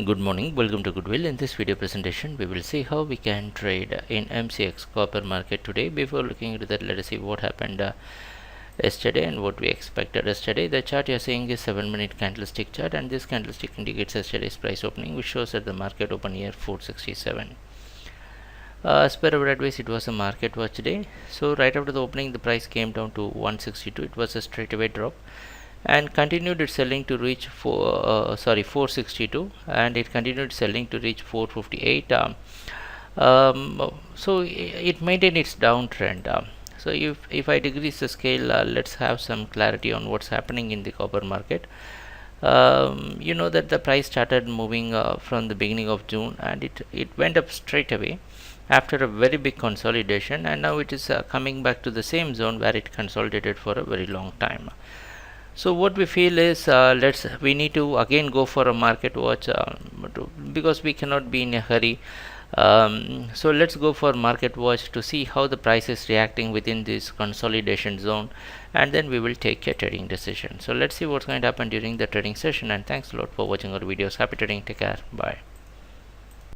Good morning, welcome to Goodwill. In this video presentation, we will see how we can trade in MCX copper market today. Before looking into that, let us see what happened yesterday and what we expected yesterday. The chart you're seeing is 7-minute candlestick chart, and this candlestick indicates yesterday's price opening, which shows that the market opened here 467. As per our advice, it was a market watch day. So right after the opening, the price came down to 162. It was a straightaway drop and continued its selling to reach 462, and it continued selling to reach 458. So it maintained its downtrend. So if I decrease the scale, let's have some clarity on what's happening in the copper market. You know that the price started moving from the beginning of June, and it went up straight away after a very big consolidation, and now it is coming back to the same zone where it consolidated for a very long time. So what we feel is we need to again go for a market watch because we cannot be in a hurry. So let's go for market watch to see how the price is reacting within this consolidation zone, and then we will take a trading decision. So let's see what's going to happen during the trading session, and thanks a lot for watching our videos. Happy trading. Take care. Bye.